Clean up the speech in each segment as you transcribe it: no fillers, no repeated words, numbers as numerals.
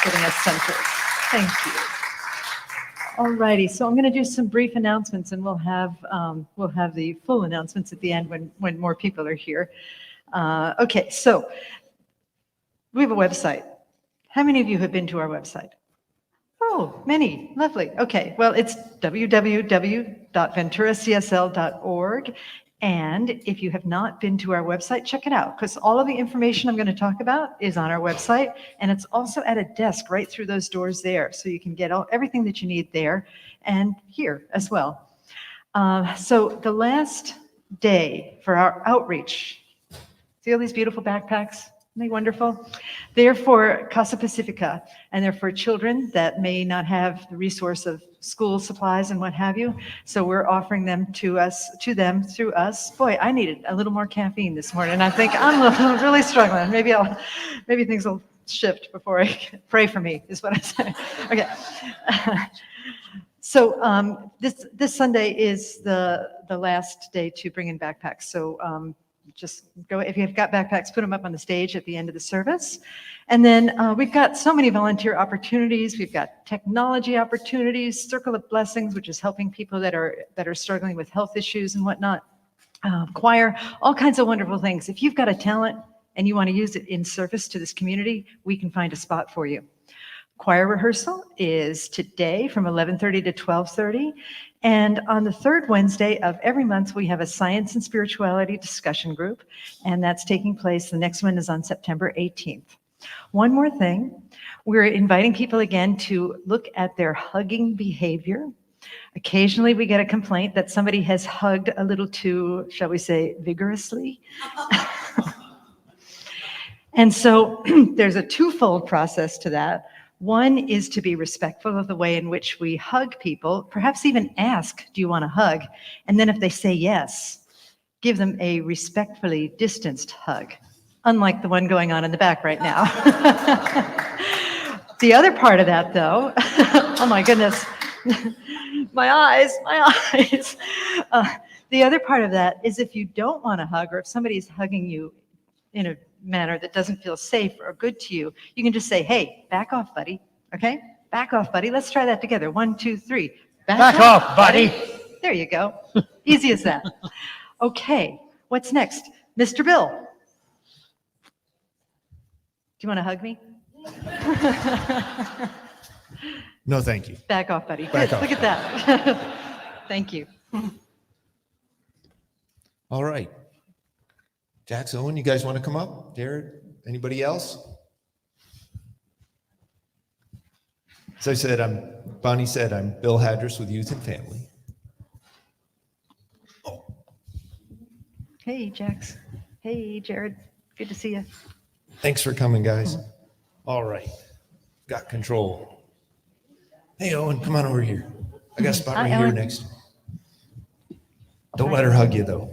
getting us centered. Thank you. All righty, so I'm going to do some brief announcements, and we'll have the full announcements at the end when more people are here. Okay, so we have a website. How many of you have been to our website? Oh, many. Lovely. Okay, well, it's www.venturacsl.org. And if you have not been to our website, check it out, because all of the information I'm going to talk about is on our website, and it's also at a desk right through those doors there, so you can get everything that you need there and here as well. So the last day for our outreach, see all these beautiful backpacks? Isn't they wonderful? They're for Casa Pacifica, and they're for children that may not have the resource of school supplies and what have you. So we're offering them to them through us. Boy, I needed a little more caffeine this morning. I think I'm really struggling. Maybe things will shift before I pray for me, is what I say. Okay. So this Sunday is the last day to bring in backpacks. So just go, if you've got backpacks, put them up on the stage at the end of the service. And then we've got so many volunteer opportunities. We've got technology opportunities, Circle of Blessings, which is helping people that are struggling with health issues and whatnot. Choir, all kinds of wonderful things. If you've got a talent and you want to use it in service to this community, we can find a spot for you. Choir rehearsal is today from 11:30 to 12:30. And on the third Wednesday of every month, we have a science and spirituality discussion group, and that's taking place. The next one is on September 18th. One more thing, we're inviting people again to look at their hugging behavior. Occasionally, we get a complaint that somebody has hugged a little too, shall we say, vigorously. And so there's a twofold process to that. One is to be respectful of the way in which we hug people, perhaps even ask, do you want to hug? And then if they say yes, give them a respectfully distanced hug, unlike the one going on in the back right now. The other part of that, though, oh my goodness, my eyes. The other part of that is if you don't want to hug, or if somebody's hugging you in a manner that doesn't feel safe or good to you, you can just say, hey, back off, buddy. Okay? Back off, buddy. Let's try that together. 1, 2, 3. Back off, buddy. There you go. Easy as that. Okay, what's next? Mr. Bill. Do you want to hug me? No, thank you. Back off, buddy. Back Good. off. Look at that. Thank you. All right. Jax, Owen, you guys want to come up? Jared, anybody else? As I said, Bonnie said, I'm Bill Hadris with Youth and Family. Oh. Hey, Jax. Hey, Jared. Good to see you. Thanks for coming, guys. All right. Got control. Hey, Owen, come on over here. I got a spot right here next to me. Don't let her hug you, though.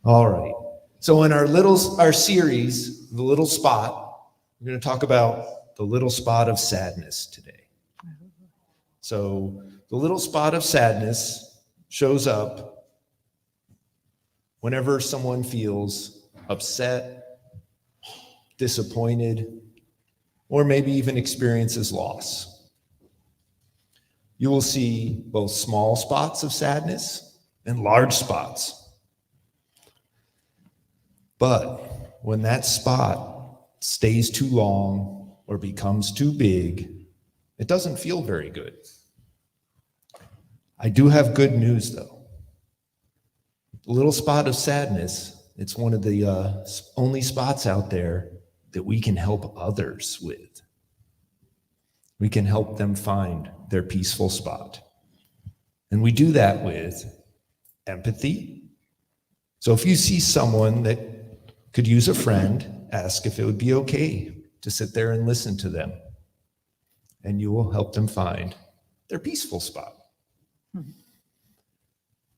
All right. So in our series, The Little Spot, we're going to talk about the little spot of sadness today. So the little spot of sadness shows up whenever someone feels upset, disappointed, or maybe even experiences loss. You will see both small spots of sadness and large spots. But when that spot stays too long or becomes too big, it doesn't feel very good. I do have good news, though. The little spot of sadness, it's one of the only spots out there that we can help others with. We can help them find their peaceful spot. And we do that with empathy. So if you see someone that could use a friend, ask if it would be okay to sit there and listen to them. And you will help them find their peaceful spot.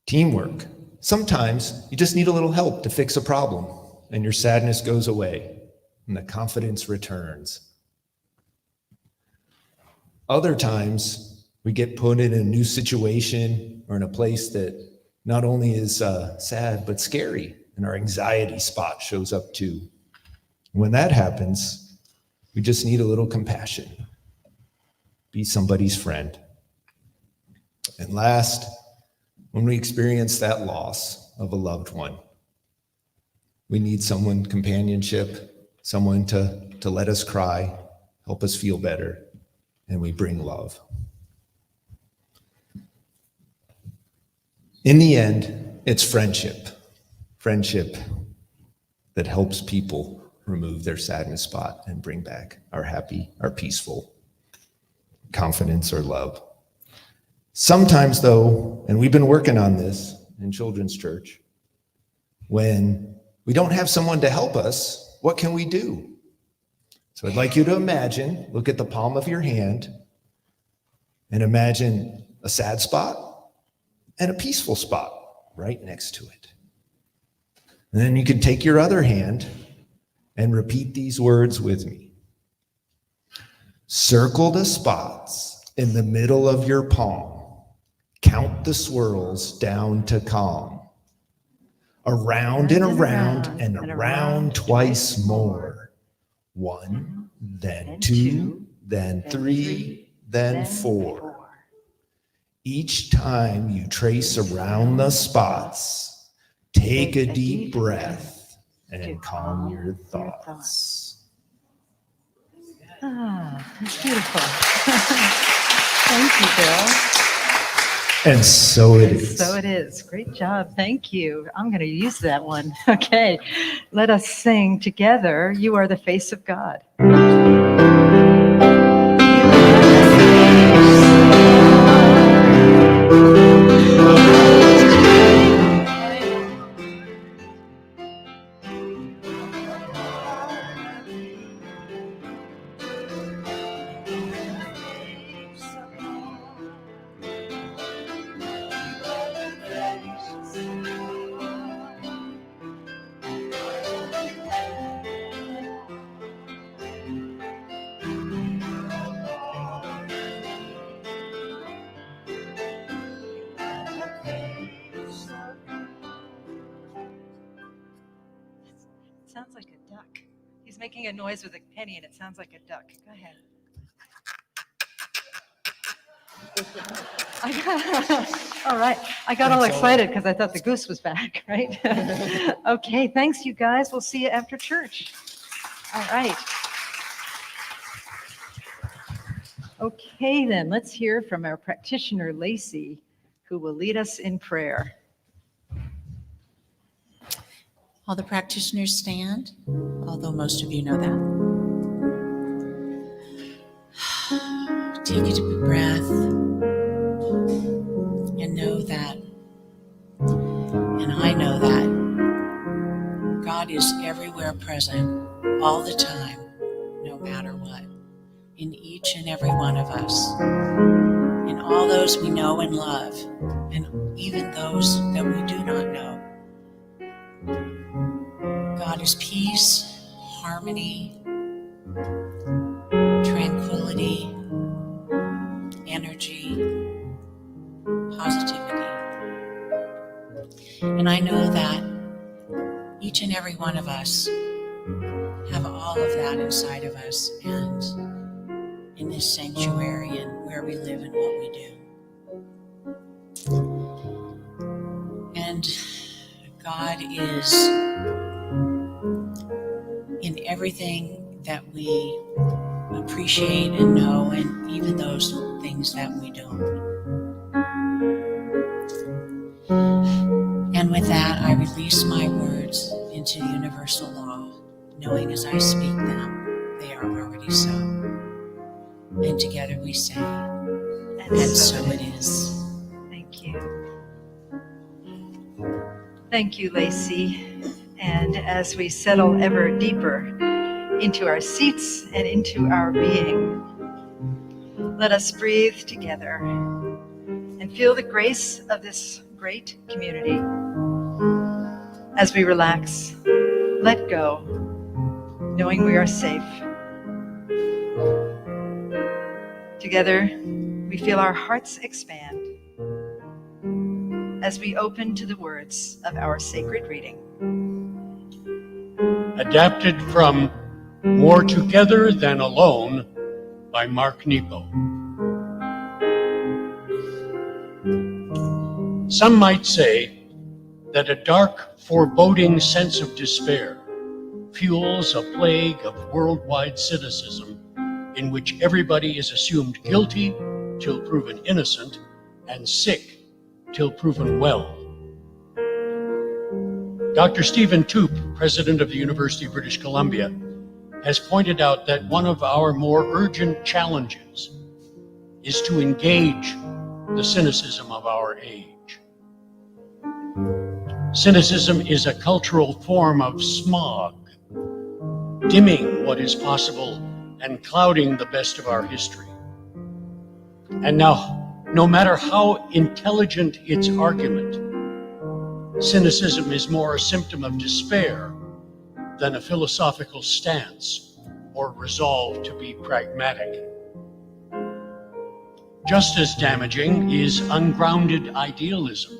Teamwork. Sometimes you just need a little help to fix a problem, and your sadness goes away, and the confidence returns. Other times, we get put in a new situation or in a place that not only is sad, but scary. And and our anxiety spot shows up too. When that happens, we just need a little compassion. Be somebody's friend. And last, when we experience that loss of a loved one, we need someone, companionship, someone to let us cry, help us feel better, and we bring love. In the end, it's friendship that helps people remove their sadness spot and bring back our happy, our peaceful confidence or love. Sometimes though, and we've been working on this in Children's Church, when we don't have someone to help us, what can we do? So I'd like you to imagine, look at the palm of your hand, and imagine a sad spot and a peaceful spot right next to it. And then you can take your other hand and repeat these words with me. Circle the spots in the middle of your palm. Count the swirls down to calm. Around and around and around twice more. 1, then 2, then 3, then 4. Each time you trace around the spots, take a deep breath and calm your thoughts. That's beautiful. Thank you, Bill. And so it is. So it is. Great job. Thank you. I'm going to use that one. Okay. Let us sing together. You are the face of God. Sounds like a duck. He's making a noise with a penny and it sounds like a duck. Go ahead. All right. I got all excited because I thought the goose was back, right? Okay. Thanks, you guys. We'll see you after church. All right. Okay, then let's hear from our practitioner, Lacey, who will lead us in prayer. All the practitioners stand, although most of you know that. Take a deep breath and know that, and I know that God is everywhere present all the time, no matter what, in each and every one of us, in all those we know and love, and even those that we do not know. God is peace, harmony, tranquility, energy, positivity. And I know that each and every one of us have all of that inside of us and in this sanctuary and where we live and what we do. And God is in everything that we appreciate and know, and even those things that we don't. And with that, I release my words into universal law, knowing as I speak them, they are already so. And together we say, and so it is. Thank you. Thank you, Lacey. And as we settle ever deeper into our seats and into our being, let us breathe together and feel the grace of this great community. As we relax, let go, knowing we are safe. Together, we feel our hearts expand as we open to the words of our sacred reading. adapted from More Together Than Alone by Mark Nepo. Some might say that a dark, foreboding sense of despair fuels a plague of worldwide cynicism in which everybody is assumed guilty till proven innocent and sick till proven well. Dr. Stephen Toop, president of the University of British Columbia, has pointed out that one of our more urgent challenges is to engage the cynicism of our age. Cynicism is a cultural form of smog, dimming what is possible and clouding the best of our history. And now, no matter how intelligent its argument, cynicism is more a symptom of despair than a philosophical stance or resolve to be pragmatic. Just as damaging is ungrounded idealism,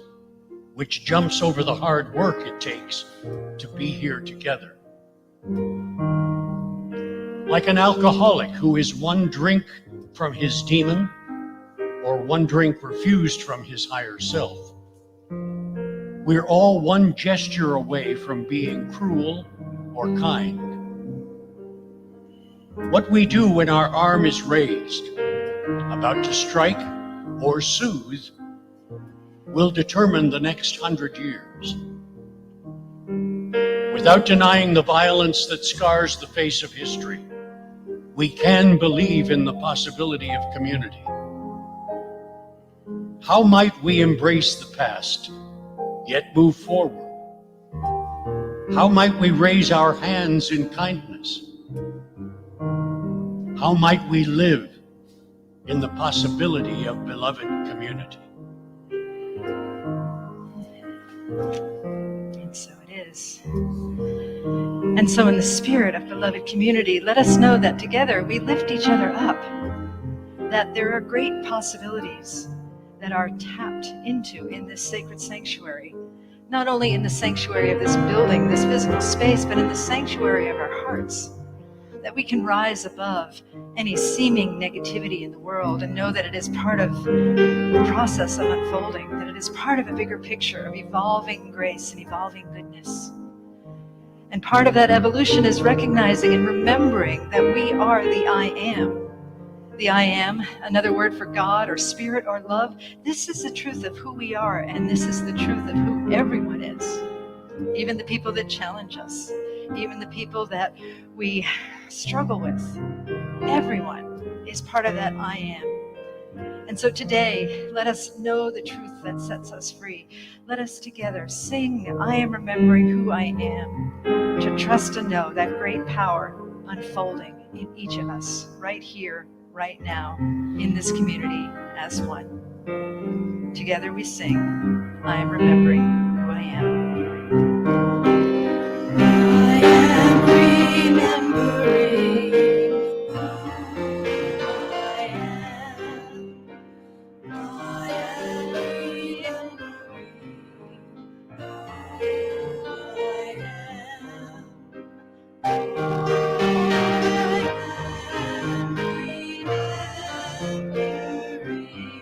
which jumps over the hard work it takes to be here together. Like an alcoholic who is one drink from his demon or one drink refused from his higher self. We're all one gesture away from being cruel or kind. What we do when our arm is raised, about to strike or soothe, will determine the next 100 years. Without denying the violence that scars the face of history, we can believe in the possibility of community. How might we embrace the past, yet move forward? How might we raise our hands in kindness? How might we live in the possibility of beloved community? And so it is. And so in the spirit of beloved community, let us know that together we lift each other up, that there are great possibilities that are tapped into in this sacred sanctuary, not only in the sanctuary of this building, this physical space, but in the sanctuary of our hearts, that we can rise above any seeming negativity in the world and know that it is part of the process of unfolding, that it is part of a bigger picture of evolving grace and evolving goodness. And part of that evolution is recognizing and remembering that we are the I am. The I am, another word for God or spirit or love. This is the truth of who we are, and this is the truth of who everyone is. Even the people that challenge us, even the people that we struggle with. Everyone is part of that I am. And so today, let us know the truth that sets us free. Let us together sing, I am remembering who I am, to trust and know that great power unfolding in each of us, right here, right now, in this community as one. Together we sing, I am remembering who I am. I am remembering who I am. I am remembering who I am. I am remembering who I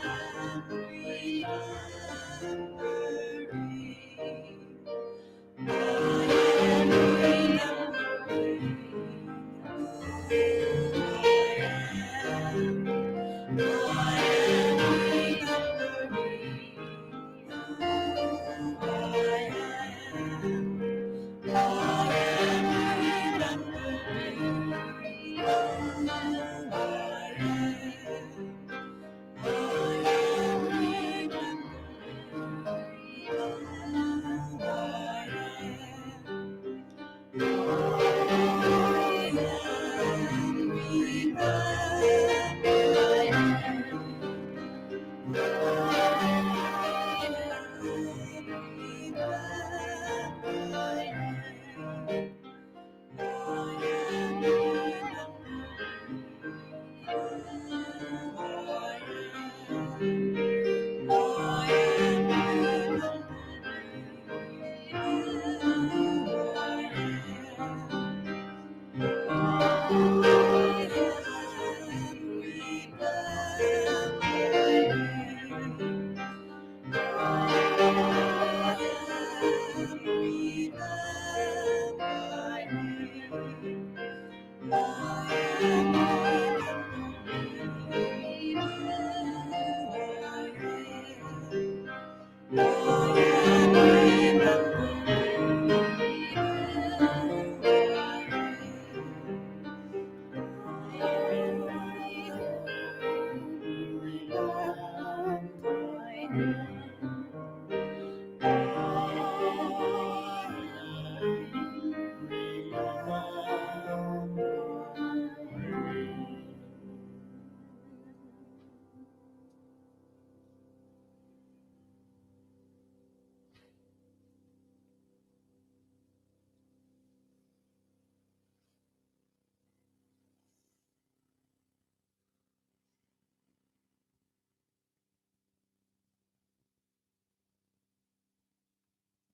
am.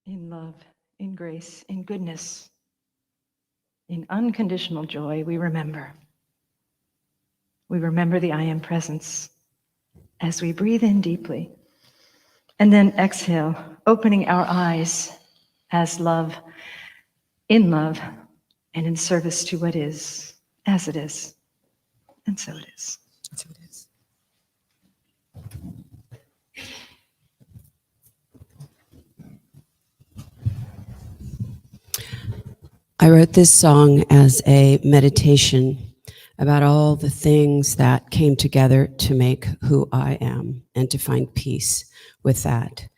in love, in grace, in goodness, in unconditional joy, we remember. We remember the I am presence as we breathe in deeply. And then exhale, opening our eyes as love, in love, and in service to what is, as it is. And so it is. That's what it is. I wrote this song as a meditation about all the things that came together to make who I am and to find peace with that.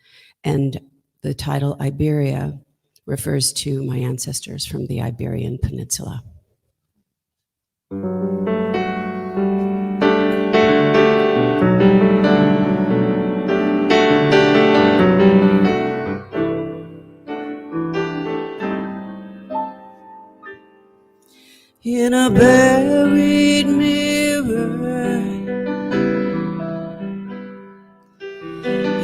And the title Iberia refers to my ancestors from the Iberian Peninsula. In a buried mirror,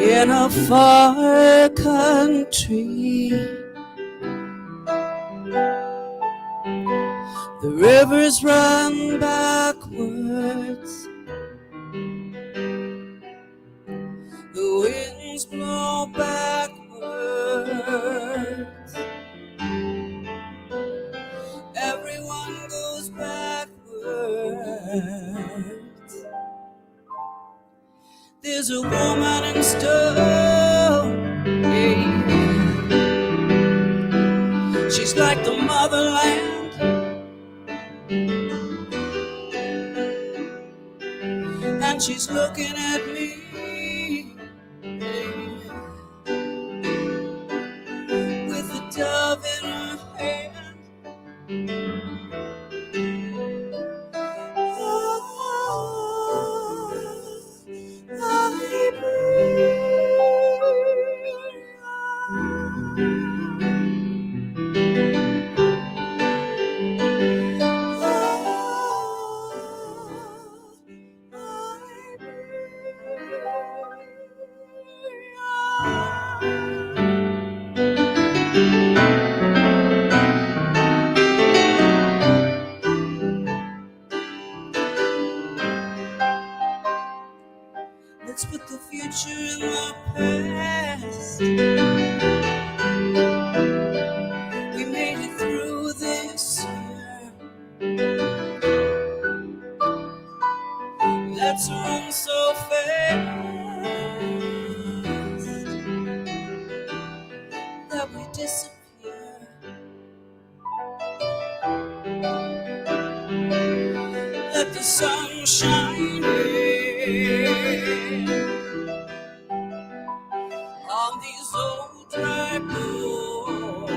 in a far country, the rivers run backwards, the winds blow backwards, everyone goes backwards. There's a woman in stone, yeah. She's like the motherland, and she's looking at me, yeah, with a dove in her hand. Let's put the future in the past. We made it through this year. Let's run so fast that we disappear. Let the sun shine in on these old dry bones.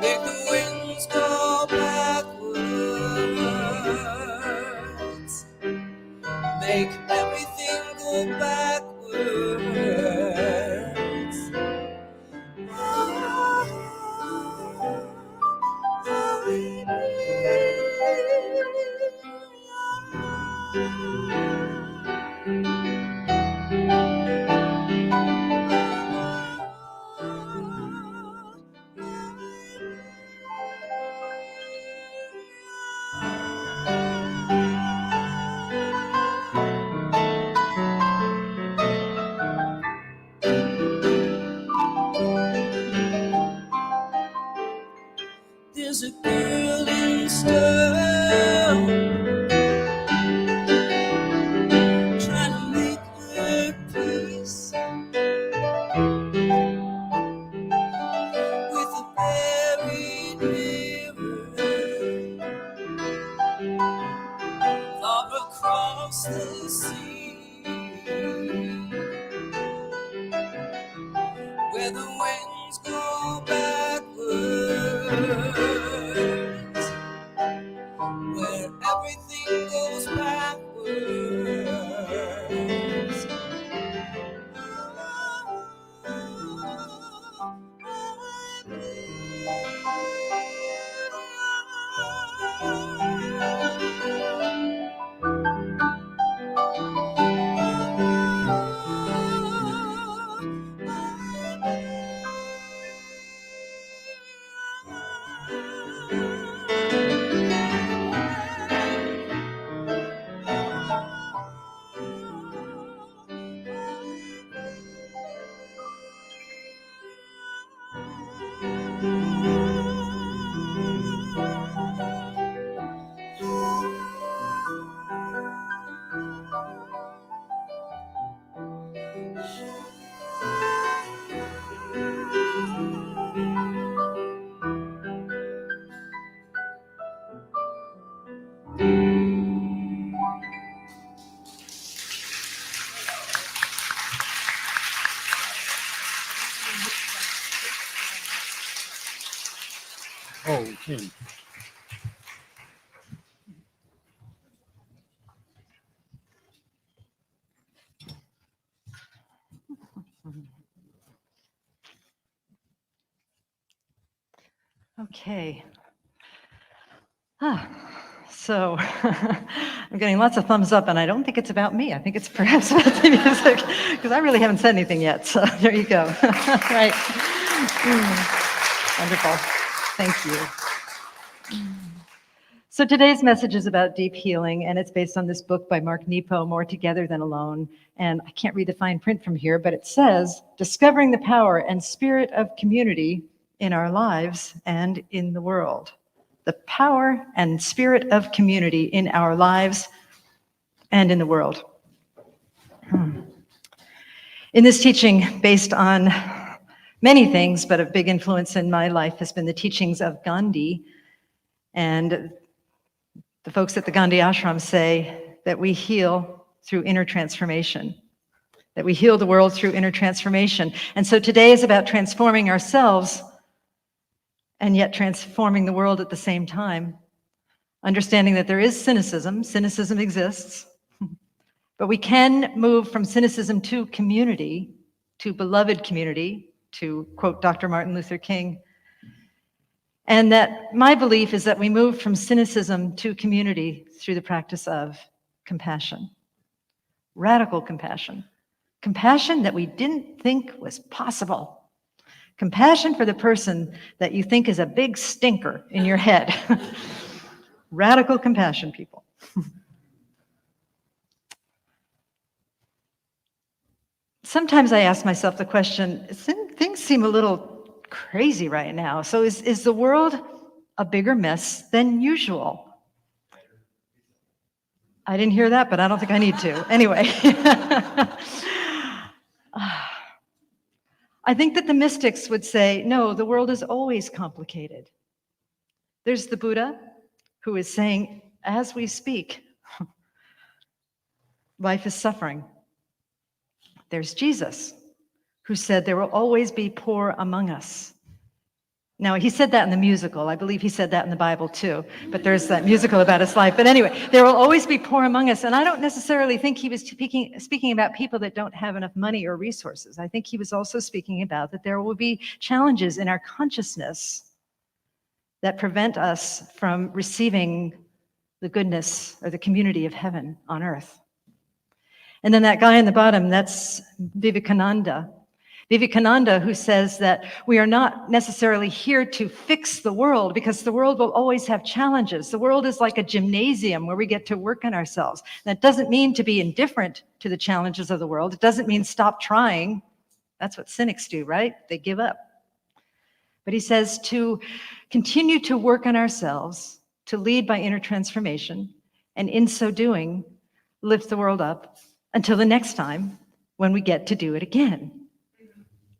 Make the winds go backwards. Make everything go backwards. There's a girl in stone trying to make her peace with a buried mirror far across the sea, where the winds go backwards, where everything goes backwards. Kim. Okay. So I'm getting lots of thumbs up, and I don't think it's about me. I think it's perhaps about the music, because I really haven't said anything yet. So there you go. Right. Wonderful. Thank you. So today's message is about deep healing, and it's based on this book by Mark Nepo, More Together Than Alone. And I can't read the fine print from here, but it says, discovering the power and spirit of community in our lives and in the world. The power and spirit of community in our lives and in the world. In this teaching, based on many things, but a big influence in my life has been the teachings of Gandhi. And the folks at the Gandhi ashram say that we heal through inner transformation, that we heal the world through inner transformation. And so today is about transforming ourselves and yet transforming the world at the same time. Understanding that there is cynicism. Cynicism exists. But we can move from cynicism to community, to beloved community, to quote Dr. Martin Luther King. And that my belief is that we move from cynicism to community through the practice of compassion. Radical compassion. Compassion that we didn't think was possible. Compassion for the person that you think is a big stinker in your head. Radical compassion, people. Sometimes I ask myself the question, things seem a little crazy right now. So is the world a bigger mess than usual? I didn't hear that, but I don't think I need to. Anyway. I think that the mystics would say, no, the world is always complicated. There's the Buddha, who is saying, as we speak, life is suffering. There's Jesus, who said there will always be poor among us. Now, he said that in the musical. I believe he said that in the Bible too, but there's that musical about his life. But anyway, there will always be poor among us. And I don't necessarily think he was speaking about people that don't have enough money or resources. I think he was also speaking about that there will be challenges in our consciousness that prevent us from receiving the goodness or the community of heaven on earth. And then that guy in the bottom, that's Vivekananda. Vivekananda, who says that we are not necessarily here to fix the world because the world will always have challenges. The world is like a gymnasium where we get to work on ourselves. That doesn't mean to be indifferent to the challenges of the world. It doesn't mean stop trying. That's what cynics do, right? They give up. But he says to continue to work on ourselves, to lead by inner transformation, and in so doing, lift the world up until the next time when we get to do it again.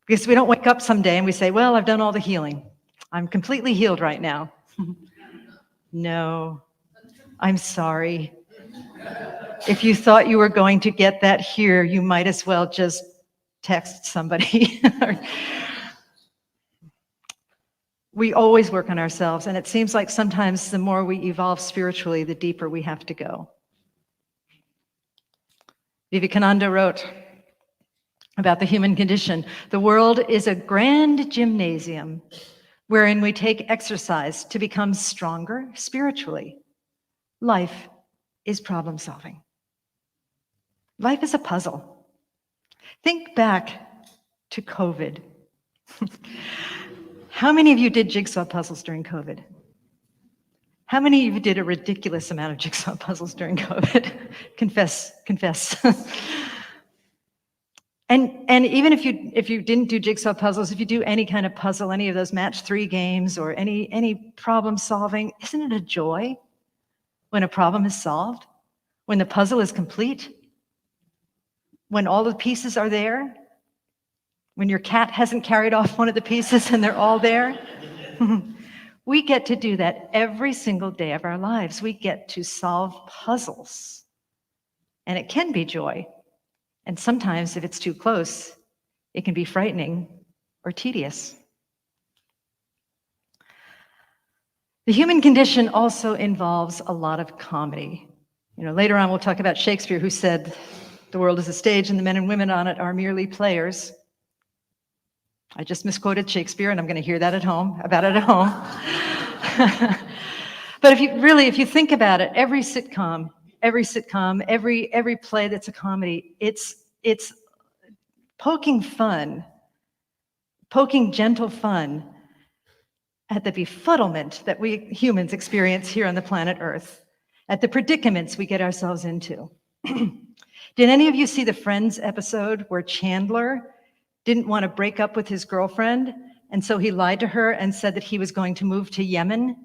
Because we don't wake up someday and we say, well, I've done all the healing. I'm completely healed right now. No, I'm sorry. If you thought you were going to get that here, you might as well just text somebody. We always work on ourselves, and it seems like sometimes the more we evolve spiritually, the deeper we have to go. Vivekananda wrote about the human condition, the world is a grand gymnasium wherein we take exercise to become stronger spiritually. Life is problem solving. Life is a puzzle. Think back to COVID. How many of you did jigsaw puzzles during COVID? How many of you did a ridiculous amount of jigsaw puzzles during COVID? Confess. And even if you didn't do jigsaw puzzles, if you do any kind of puzzle, any of those match 3 games or any problem solving, isn't it a joy when a problem is solved? When the puzzle is complete? When all the pieces are there? When your cat hasn't carried off one of the pieces and they're all there? We get to do that every single day of our lives. We get to solve puzzles. And it can be joy. And sometimes, if it's too close, it can be frightening or tedious. The human condition also involves a lot of comedy. Later on we'll talk about Shakespeare, who said, "The world is a stage and the men and women on it are merely players." I just misquoted Shakespeare, and I'm going to hear that at home. But if you think about it, every sitcom, every play that's a comedy, it's poking gentle fun at the befuddlement that we humans experience here on the planet Earth, at the predicaments we get ourselves into. Did any of you see the Friends episode where Chandler didn't want to break up with his girlfriend, and so he lied to her and said that he was going to move to Yemen?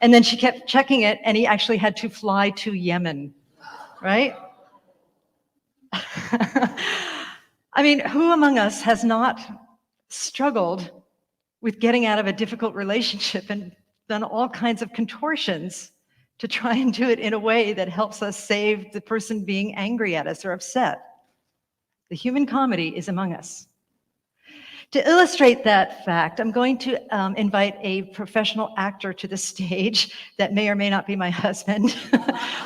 And then she kept checking it, and he actually had to fly to Yemen, right? I mean, who among us has not struggled with getting out of a difficult relationship and done all kinds of contortions to try and do it in a way that helps us save the person being angry at us or upset? The human comedy is among us. To illustrate that fact, I'm going to invite a professional actor to the stage that may or may not be my husband.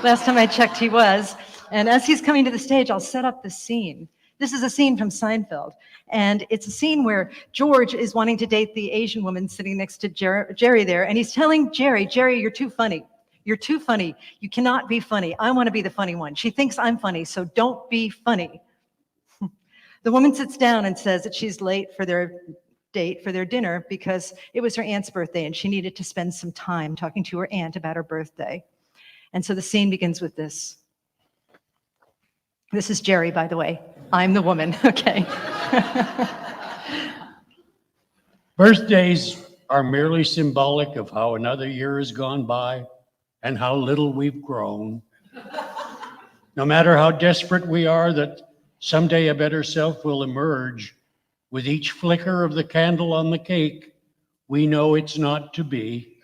Last time I checked, he was. And as he's coming to the stage, I'll set up the scene. This is a scene from Seinfeld. And it's a scene where George is wanting to date the Asian woman sitting next to Jerry there. And he's telling Jerry, "You're too funny. You're too funny. You cannot be funny. I want to be the funny one. She thinks I'm funny, so don't be funny." The woman sits down and says that she's late for their date, for their dinner, because it was her aunt's birthday and she needed to spend some time talking to her aunt about her birthday. And so the scene begins with this. This is Jerry, by the way. I'm the woman, okay? Birthdays are merely symbolic of how another year has gone by and how little we've grown. No matter how desperate we are that someday a better self will emerge, with each flicker of the candle on the cake, we know it's not to be.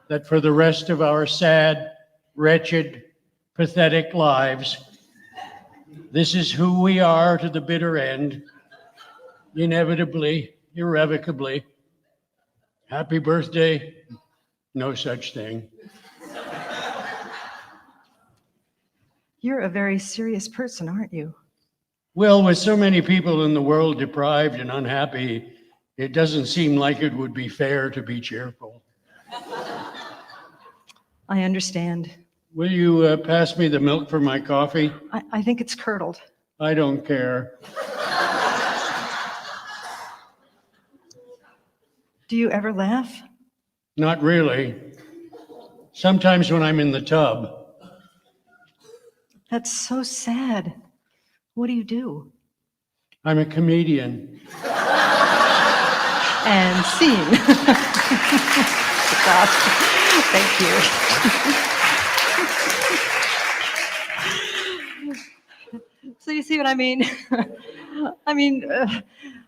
That for the rest of our sad, wretched, pathetic lives, this is who we are to the bitter end, inevitably, irrevocably. Happy birthday, no such thing. You're a very serious person, aren't you? Well, with so many people in the world deprived and unhappy, it doesn't seem like it would be fair to be cheerful. I understand. Will you pass me the milk for my coffee? I think it's curdled. I don't care. Do you ever laugh? Not really. Sometimes when I'm in the tub. That's so sad. What do you do? I'm a comedian. And scene. Stop. Thank you. So you see what I mean?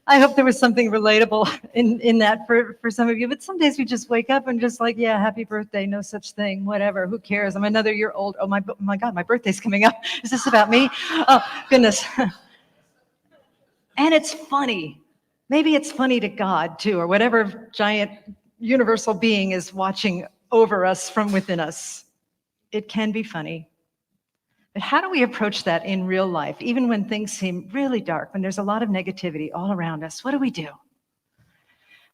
I hope there was something relatable in that for some of you. But some days we just wake up and just like, yeah, happy birthday, no such thing, whatever. Who cares? I'm another year old. Oh my God, my birthday's coming up. Is this about me? Oh goodness. And it's funny. Maybe it's funny to God too, or whatever giant universal being is watching over us from within us. It can be funny. But how do we approach that in real life, even when things seem really dark, when there's a lot of negativity all around us? What do we do?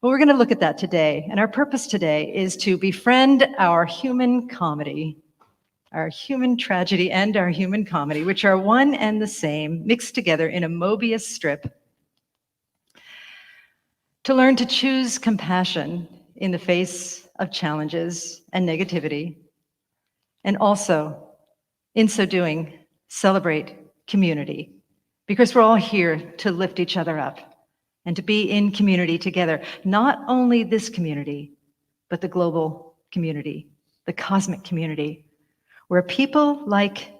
Well, we're going to look at that today. And our purpose today is to befriend our human comedy, our human tragedy and our human comedy, which are one and the same, mixed together in a Mobius strip. To learn to choose compassion in the face of challenges and negativity, and also, in so doing, celebrate community, because we're all here to lift each other up and to be in community together. Not only this community, but the global community, the cosmic community, where people like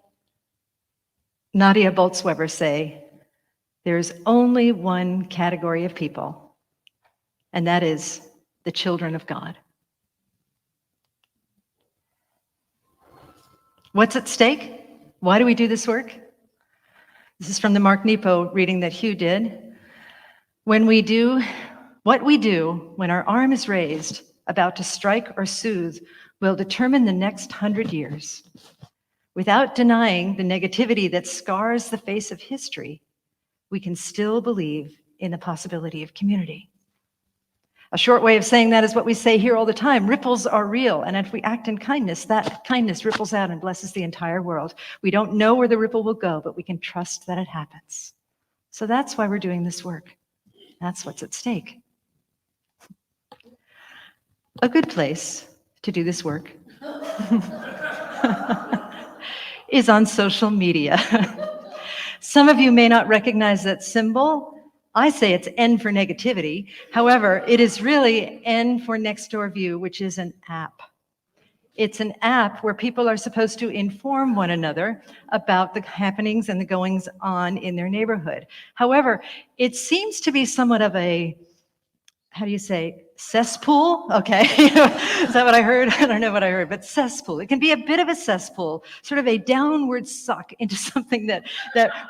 Nadia Bolz-Weber say, there's only one category of people, and that is the children of God. What's at stake? Why do we do this work? This is from the Mark Nepo reading that Hugh did. When we do What we do when our arm is raised, about to strike or soothe, will determine the next 100 years. Without denying the negativity that scars the face of history, we can still believe in the possibility of community. A short way of saying that is what we say here all the time: ripples are real, and if we act in kindness, that kindness ripples out and blesses the entire world. We don't know where the ripple will go, but we can trust that it happens. So that's why we're doing this work. That's what's at stake. A good place to do this work is on social media. Some of you may not recognize that symbol. I say it's N for negativity. However, it is really N for Next Door View, which is an app. It's an app where people are supposed to inform one another about the happenings and the goings on in their neighborhood. However, it seems to be somewhat of a, how do you say, cesspool? Okay, is that what I heard? I don't know what I heard, but cesspool. It can be a bit of a cesspool, sort of a downward suck into something that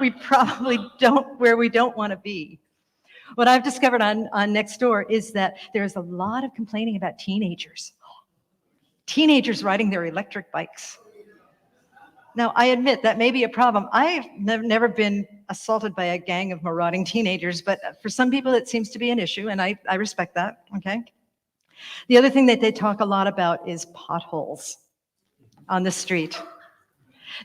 we probably don't, where we don't want to be. What I've discovered on Nextdoor is that there's a lot of complaining about teenagers. Teenagers riding their electric bikes. Now, I admit that may be a problem. I've never been assaulted by a gang of marauding teenagers, but for some people it seems to be an issue, and I respect that, okay? The other thing that they talk a lot about is potholes on the street.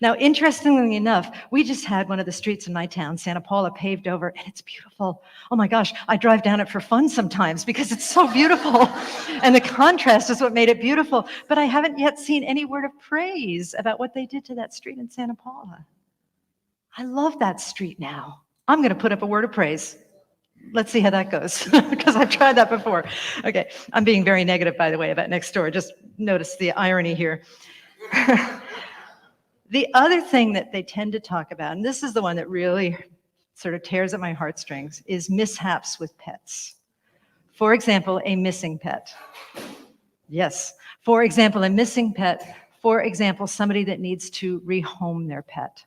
Now, interestingly enough, we just had one of the streets in my town, Santa Paula, paved over, and it's beautiful. Oh my gosh, I drive down it for fun sometimes because it's so beautiful. And the contrast is what made it beautiful. But I haven't yet seen any word of praise about what they did to that street in Santa Paula. I love that street now. I'm going to put up a word of praise. Let's see how that goes, because I've tried that before. Okay, I'm being very negative, by the way, about Nextdoor. Just notice the irony here. The other thing that they tend to talk about, and this is the one that really sort of tears at my heartstrings, is mishaps with pets. For example, a missing pet. Yes, for example, a missing pet. For example, somebody that needs to rehome their pet.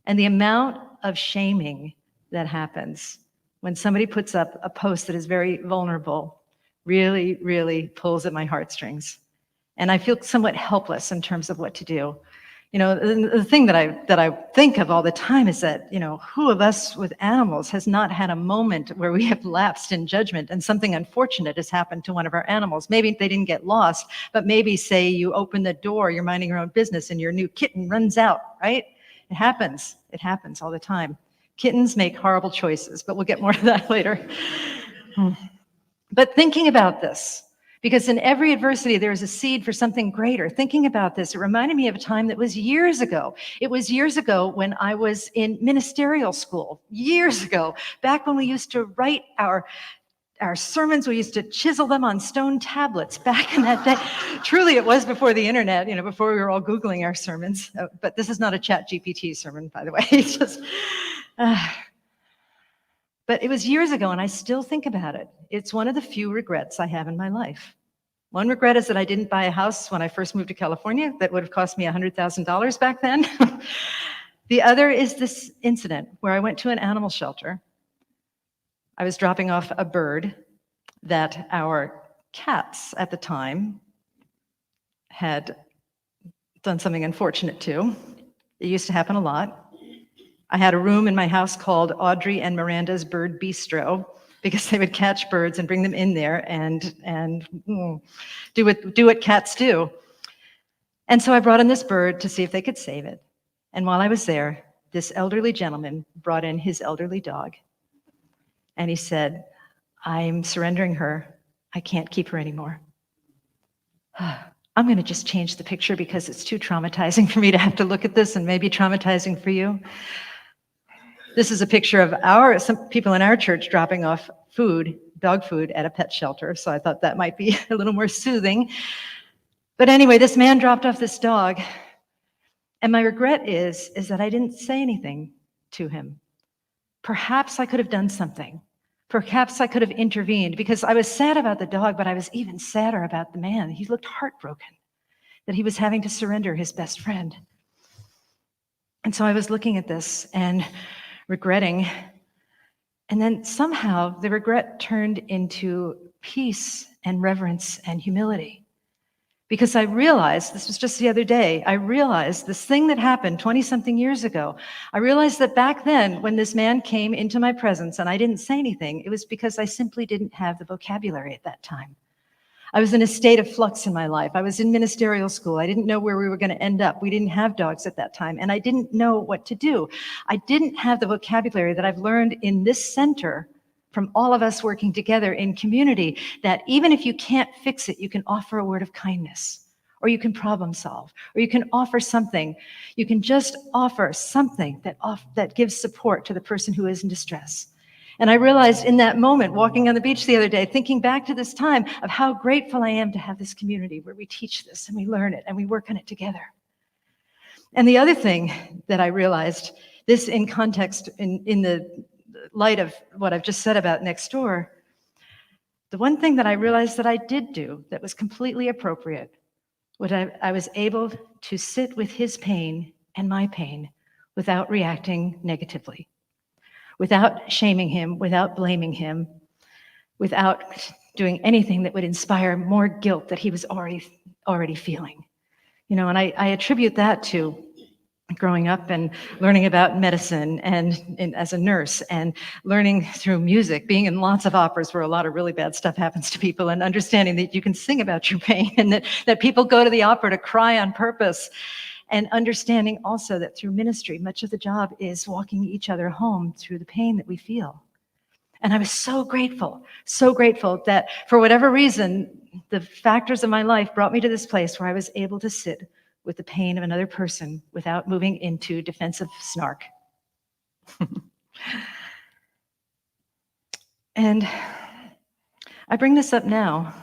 And the amount of shaming that happens when somebody puts up a post that is very vulnerable really, really pulls at my heartstrings. And I feel somewhat helpless in terms of what to do. You know, the thing that I think of all the time is that, you know, who of us with animals has not had a moment where we have lapsed in judgment and something unfortunate has happened to one of our animals? Maybe they didn't get lost, but maybe, say, you open the door, you're minding your own business, and your new kitten runs out, right? It happens. It happens all the time. Kittens make horrible choices, but we'll get more to that later. But thinking about this, because in every adversity, there is a seed for something greater. Thinking about this, it reminded me of a time that was years ago. It was years ago when I was in ministerial school, years ago, back when we used to write our sermons. We used to chisel them on stone tablets back in that day. Truly, it was before the internet, you know, before we were all Googling our sermons. But this is not a ChatGPT sermon, by the way. It's just... But it was years ago, and I still think about it. It's one of the few regrets I have in my life. One regret is that I didn't buy a house when I first moved to California. That would have cost me $100,000 back then. The other is this incident where I went to an animal shelter. I was dropping off a bird that our cats at the time had done something unfortunate to. It used to happen a lot. I had a room in my house called Audrey and Miranda's Bird Bistro, because they would catch birds and bring them in there and do what cats do. And so I brought in this bird to see if they could save it. And while I was there, this elderly gentleman brought in his elderly dog. And he said, "I'm surrendering her. I can't keep her anymore." I'm going to just change the picture because it's too traumatizing for me to have to look at this, and maybe traumatizing for you. This is a picture of some people in our church dropping off food, dog food, at a pet shelter. So I thought that might be a little more soothing. But anyway, this man dropped off this dog. And my regret is that I didn't say anything to him. Perhaps I could have done something. Perhaps I could have intervened, because I was sad about the dog, but I was even sadder about the man. He looked heartbroken that he was having to surrender his best friend. And so I was looking at this and regretting And then somehow the regret turned into peace and reverence and humility. Because I realized, this was just the other day, I realized this thing that happened 20-something years ago, I realized that back then, when this man came into my presence and I didn't say anything, it was because I simply didn't have the vocabulary at that time. I was in a state of flux in my life. I was in ministerial school. I didn't know where we were going to end up. We didn't have dogs at that time, and I didn't know what to do. I didn't have the vocabulary that I've learned in this center from all of us working together in community, that even if you can't fix it, you can offer a word of kindness, or you can problem solve, or you can offer something. You can just offer something that gives support to the person who is in distress. And I realized in that moment, walking on the beach the other day, thinking back to this time, of how grateful I am to have this community where we teach this and we learn it and we work on it together. And the other thing that I realized, this in context, in the light of what I've just said about next door, the one thing that I realized that I did do that was completely appropriate was I was able to sit with his pain and my pain without reacting negatively, without shaming him, without blaming him, without doing anything that would inspire more guilt that he was already feeling. You know, and I attribute that to growing up and learning about medicine and as a nurse, and learning through music, being in lots of operas where a lot of really bad stuff happens to people, and understanding that you can sing about your pain, and that people go to the opera to cry on purpose. And understanding also that through ministry, much of the job is walking each other home through the pain that we feel. And I was so grateful that for whatever reason, the factors of my life brought me to this place where I was able to sit with the pain of another person without moving into defensive snark. And I bring this up now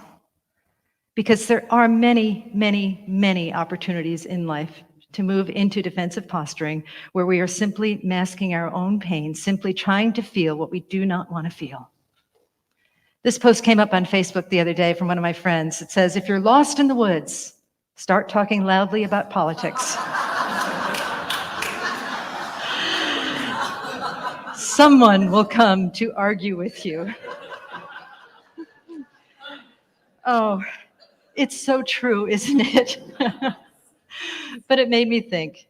because there are many, many, many opportunities in life to move into defensive posturing, where we are simply masking our own pain, simply trying to feel what we do not want to feel. This post came up on Facebook the other day from one of my friends. It says, if you're lost in the woods, start talking loudly about politics. Someone will come to argue with you. Oh, it's so true, isn't it? But it made me think,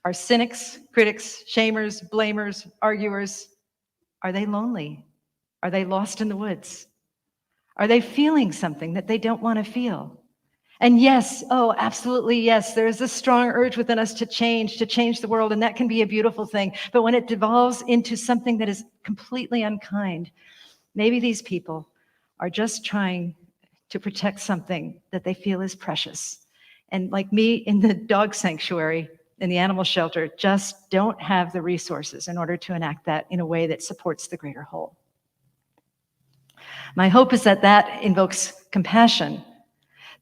are cynics, critics, shamers, blamers, arguers, are they lonely? Are they lost in the woods? Are they feeling something that they don't want to feel? And yes, oh, absolutely yes, there is this strong urge within us to change the world, and that can be a beautiful thing. But when it devolves into something that is completely unkind, maybe these people are just trying to protect something that they feel is precious. And like me in the dog sanctuary, in the animal shelter, just don't have the resources in order to enact that in a way that supports the greater whole. My hope is that that invokes compassion,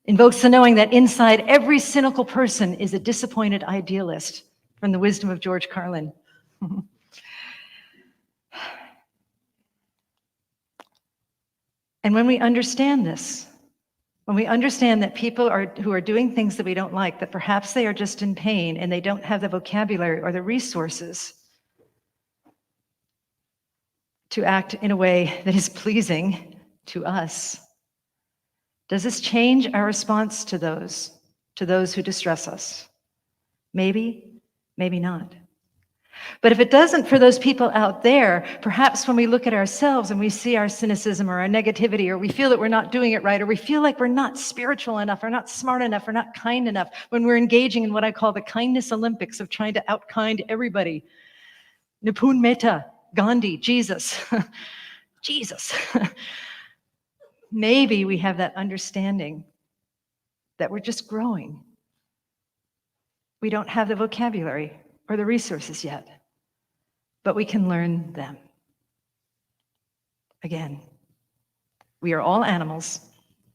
invokes the knowing that inside every cynical person is a disappointed idealist, from the wisdom of George Carlin. And when we understand this, when we understand that people who are doing things that we don't like, that perhaps they are just in pain and they don't have the vocabulary or the resources to act in a way that is pleasing to us, does this change our response to those who distress us? Maybe, maybe not. But if it doesn't for those people out there, perhaps when we look at ourselves and we see our cynicism or our negativity, or we feel that we're not doing it right, or we feel like we're not spiritual enough, or not smart enough, or not kind enough, when we're engaging in what I call the kindness Olympics of trying to outkind everybody. Nipun Metta, Gandhi, Jesus. Jesus. Maybe we have that understanding that we're just growing. We don't have the vocabulary or the resources yet, but we can learn them. Again, we are all animals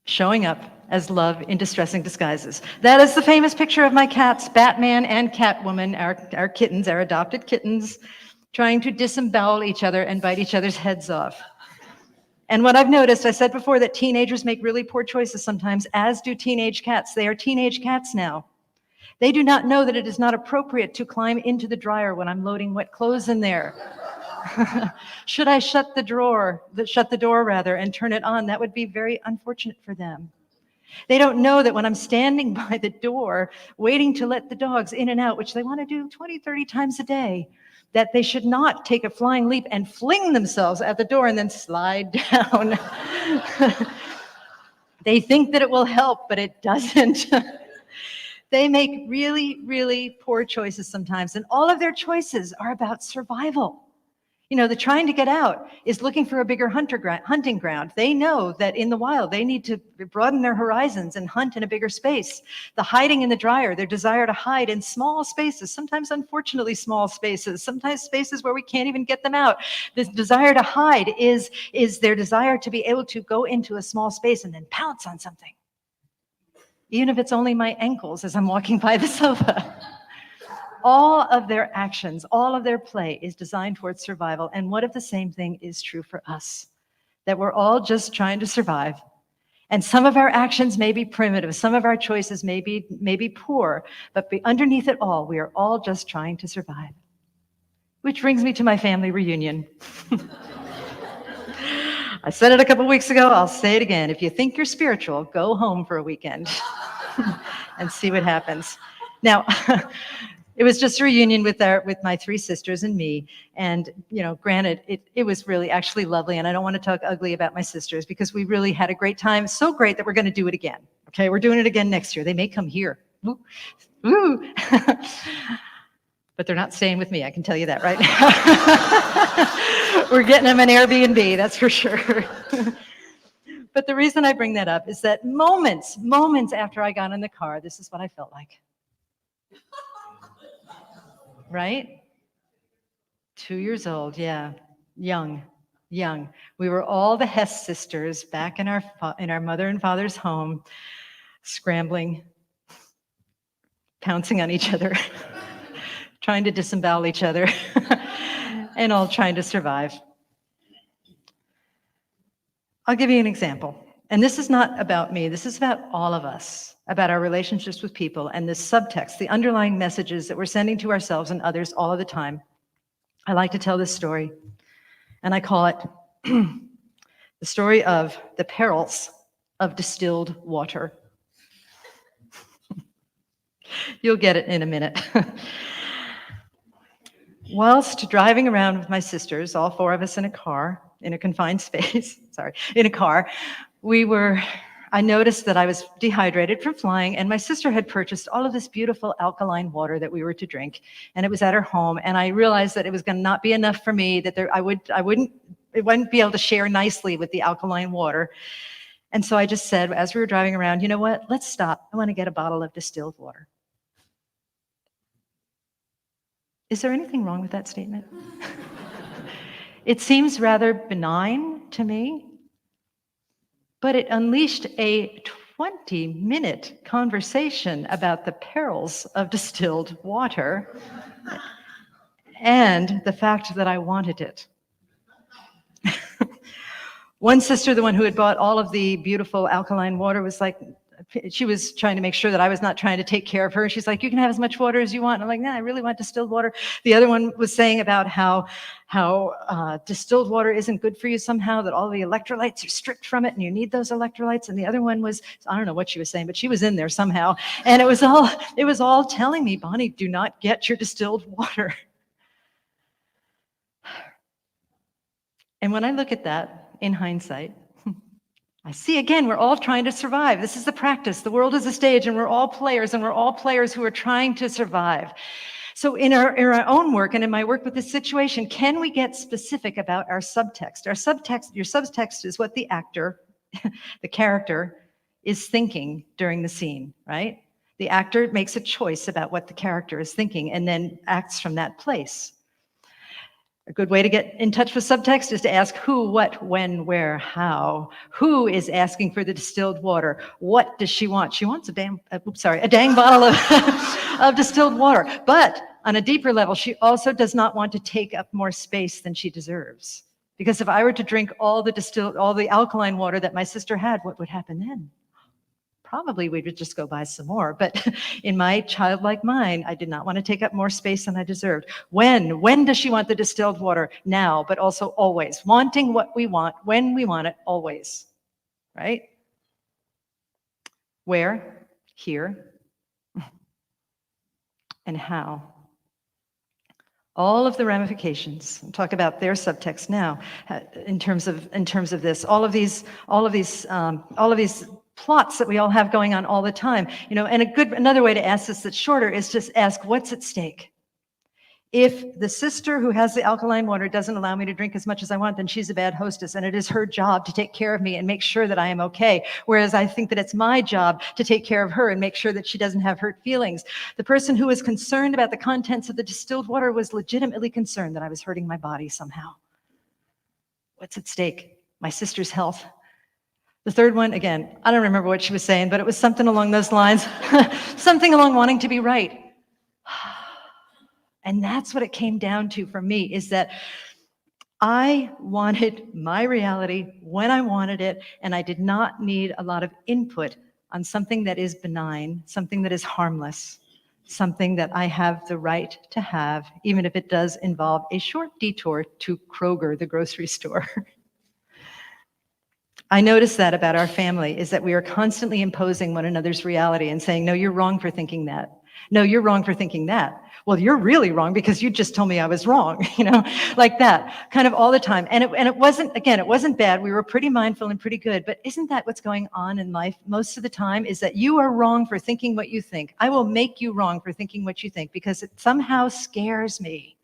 showing up as love in distressing disguises. That is the famous picture of my cats, Batman and Catwoman, our kittens, our adopted kittens, trying to disembowel each other and bite each other's heads off. And what I've noticed, I said before that teenagers make really poor choices sometimes, as do teenage cats. They are teenage cats now. They do not know that it is not appropriate to climb into the dryer when I'm loading wet clothes in there. Should I shut the door rather, and turn it on? That would be very unfortunate for them. They don't know that when I'm standing by the door, waiting to let the dogs in and out, which they want to do 20, 30 times a day, that they should not take a flying leap and fling themselves at the door and then slide down. They think that it will help, but it doesn't. They make really, really poor choices sometimes, and all of their choices are about survival. You know, the trying to get out is looking for a bigger hunting ground. They know that in the wild, they need to broaden their horizons and hunt in a bigger space. The hiding in the dryer, their desire to hide in small spaces, sometimes unfortunately small spaces, sometimes spaces where we can't even get them out. This desire to hide is their desire to be able to go into a small space and then pounce on something, even if it's only my ankles as I'm walking by the sofa. All of their actions, all of their play is designed towards survival. And what if the same thing is true for us? That we're all just trying to survive. And some of our actions may be primitive, some of our choices may be poor, but underneath it all, we are all just trying to survive. Which brings me to my family reunion. I said it a couple weeks ago, I'll say it again. If you think you're spiritual, go home for a weekend and see what happens. Now, it was just a reunion with my three sisters and me. And, you know, granted, it was really actually lovely. And I don't want to talk ugly about my sisters because we really had a great time. So great that we're going to do it again. Okay, we're doing it again next year. They may come here. Woo. Woo. But they're not staying with me, I can tell you that right now. We're getting them an Airbnb, that's for sure. But the reason I bring that up is that moments after I got in the car, this is what I felt like. Right? 2 years old, yeah, young. We were all the Hess sisters back in our mother and father's home, scrambling, pouncing on each other, trying to disembowel each other, and all trying to survive. I'll give you an example. And this is not about me, this is about all of us, about our relationships with people and the subtext, the underlying messages that we're sending to ourselves and others all of the time. I like to tell this story, and I call it the story of the perils of distilled water. You'll get it in a minute. Whilst driving around with my sisters, all four of us in a car, in a confined space, in a car, I noticed that I was dehydrated from flying, and my sister had purchased all of this beautiful alkaline water that we were to drink, and it was at her home, and I realized that it was going to not be enough for me, that I wouldn't be able to share nicely with the alkaline water. And so I just said, as we were driving around, you know what, let's stop. I want to get a bottle of distilled water. Is there anything wrong with that statement? It seems rather benign to me, but it unleashed a 20-minute conversation about the perils of distilled water and the fact that I wanted it. One sister, the one who had bought all of the beautiful alkaline water, was like, she was trying to make sure that I was not trying to take care of her. She's like, you can have as much water as you want. And I'm like, nah, I really want distilled water. The other one was saying about how distilled water isn't good for you somehow, that all the electrolytes are stripped from it and you need those electrolytes. And the other one was, I don't know what she was saying, but she was in there somehow. And it was all telling me, Bonnie, do not get your distilled water. And when I look at that in hindsight, I see again, we're all trying to survive. This is the practice. The world is a stage, and we're all players, who are trying to survive. So in our own work and in my work with this situation, can we get specific about our subtext? Your subtext is what the actor, the character, is thinking during the scene, right? The actor makes a choice about what the character is thinking and then acts from that place. A good way to get in touch with subtext is to ask who, what, when, where, how. Who is asking for the distilled water? What does she want? She wants a dang bottle of distilled water. But on a deeper level, she also does not want to take up more space than she deserves. Because if I were to drink all the alkaline water that my sister had, what would happen then? probably we would just go buy some more. But in my childlike mind, I did not want to take up more space than I deserved. When does she want the distilled water? Now, but also always. Wanting what we want, when we want it, always. Right? Where? Here. And how? All of the ramifications. I'll talk about their subtext now, in terms of this. All of these plots that we all have going on all the time. And another way to ask this that's shorter is just ask, what's at stake? If the sister who has the alkaline water doesn't allow me to drink as much as I want, then she's a bad hostess, and it is her job to take care of me and make sure that I am okay. Whereas I think that it's my job to take care of her and make sure that she doesn't have hurt feelings. The person who was concerned about the contents of the distilled water was legitimately concerned that I was hurting my body somehow. What's at stake? My sister's health. The third one, again, I don't remember what she was saying, but it was something along those lines. Something along wanting to be right. And that's what it came down to for me, is that I wanted my reality when I wanted it, and I did not need a lot of input on something that is benign, something that is harmless, something that I have the right to have, even if it does involve a short detour to Kroger, the grocery store. I noticed that about our family, is that we are constantly imposing one another's reality and saying, no, you're wrong for thinking that. No, you're wrong for thinking that. Well, you're really wrong because you just told me I was wrong, like that, kind of all the time. And it wasn't, again, it wasn't bad. We were pretty mindful and pretty good, but isn't that what's going on in life most of the time, is that you are wrong for thinking what you think. I will make you wrong for thinking what you think because it somehow scares me.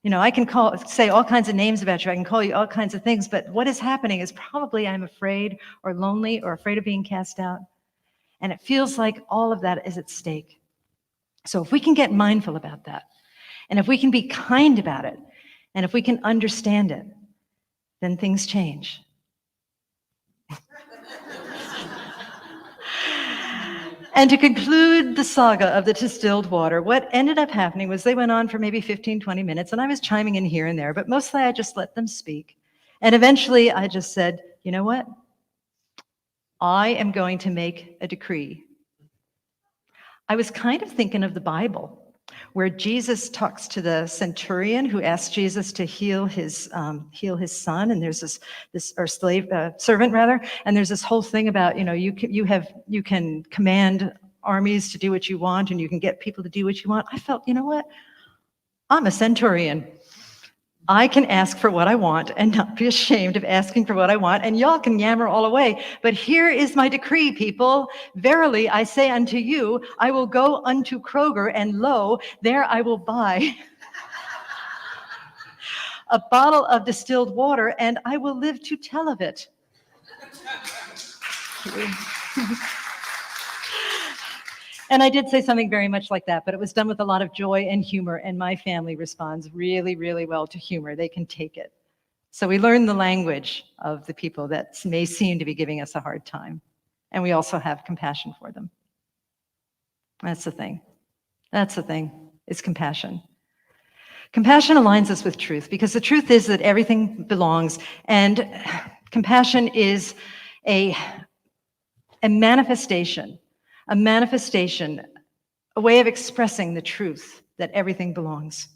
I can say all kinds of names about you. I can call you all kinds of things, but what is happening is probably I'm afraid or lonely or afraid of being cast out. And it feels like all of that is at stake. So if we can get mindful about that, and if we can be kind about it, and if we can understand it, then things change. And to conclude the saga of the distilled water, what ended up happening was they went on for maybe 15, 20 minutes, and I was chiming in here and there, but mostly I just let them speak. And eventually I just said, you know what? I am going to make a decree. I was kind of thinking of the Bible, where Jesus talks to the centurion who asked Jesus to heal his son, and there's this servant rather, and there's this whole thing about you can command armies to do what you want, and you can get people to do what you want. I felt, you know what? I'm a centurion. I can ask for what I want and not be ashamed of asking for what I want, and y'all can yammer all away. But here is my decree, people. Verily, I say unto you, I will go unto Kroger, and lo, there I will buy a bottle of distilled water, and I will live to tell of it. And I did say something very much like that, but it was done with a lot of joy and humor, and my family responds really, really well to humor. They can take it. So we learn the language of the people that may seem to be giving us a hard time, and we also have compassion for them. That's the thing. That's the thing, is compassion. Compassion aligns us with truth, because the truth is that everything belongs, and compassion is a manifestation, a way of expressing the truth that everything belongs.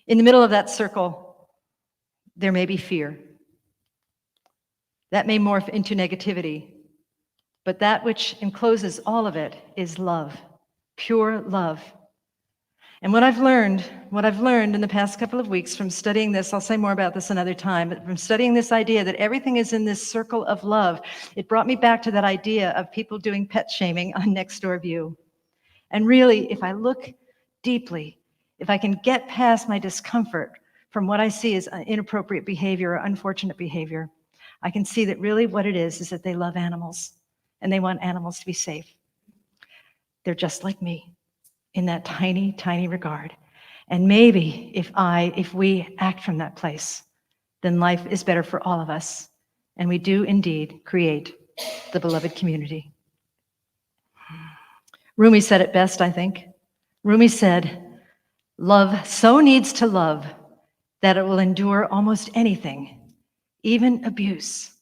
In the middle of that circle, there may be fear. That may morph into negativity, but that which encloses all of it is love, pure love. And what I've learned in the past couple of weeks from studying this, I'll say more about this another time, but from studying this idea that everything is in this circle of love, it brought me back to that idea of people doing pet shaming on Nextdoor View. And really, if I look deeply, if I can get past my discomfort from what I see as inappropriate behavior or unfortunate behavior, I can see that really what it is that they love animals, and they want animals to be safe. They're just like me in that tiny, tiny regard. And maybe if we act from that place, then life is better for all of us. And we do indeed create the beloved community. Rumi said it best, I think. Rumi said, love so needs to love that it will endure almost anything, even abuse,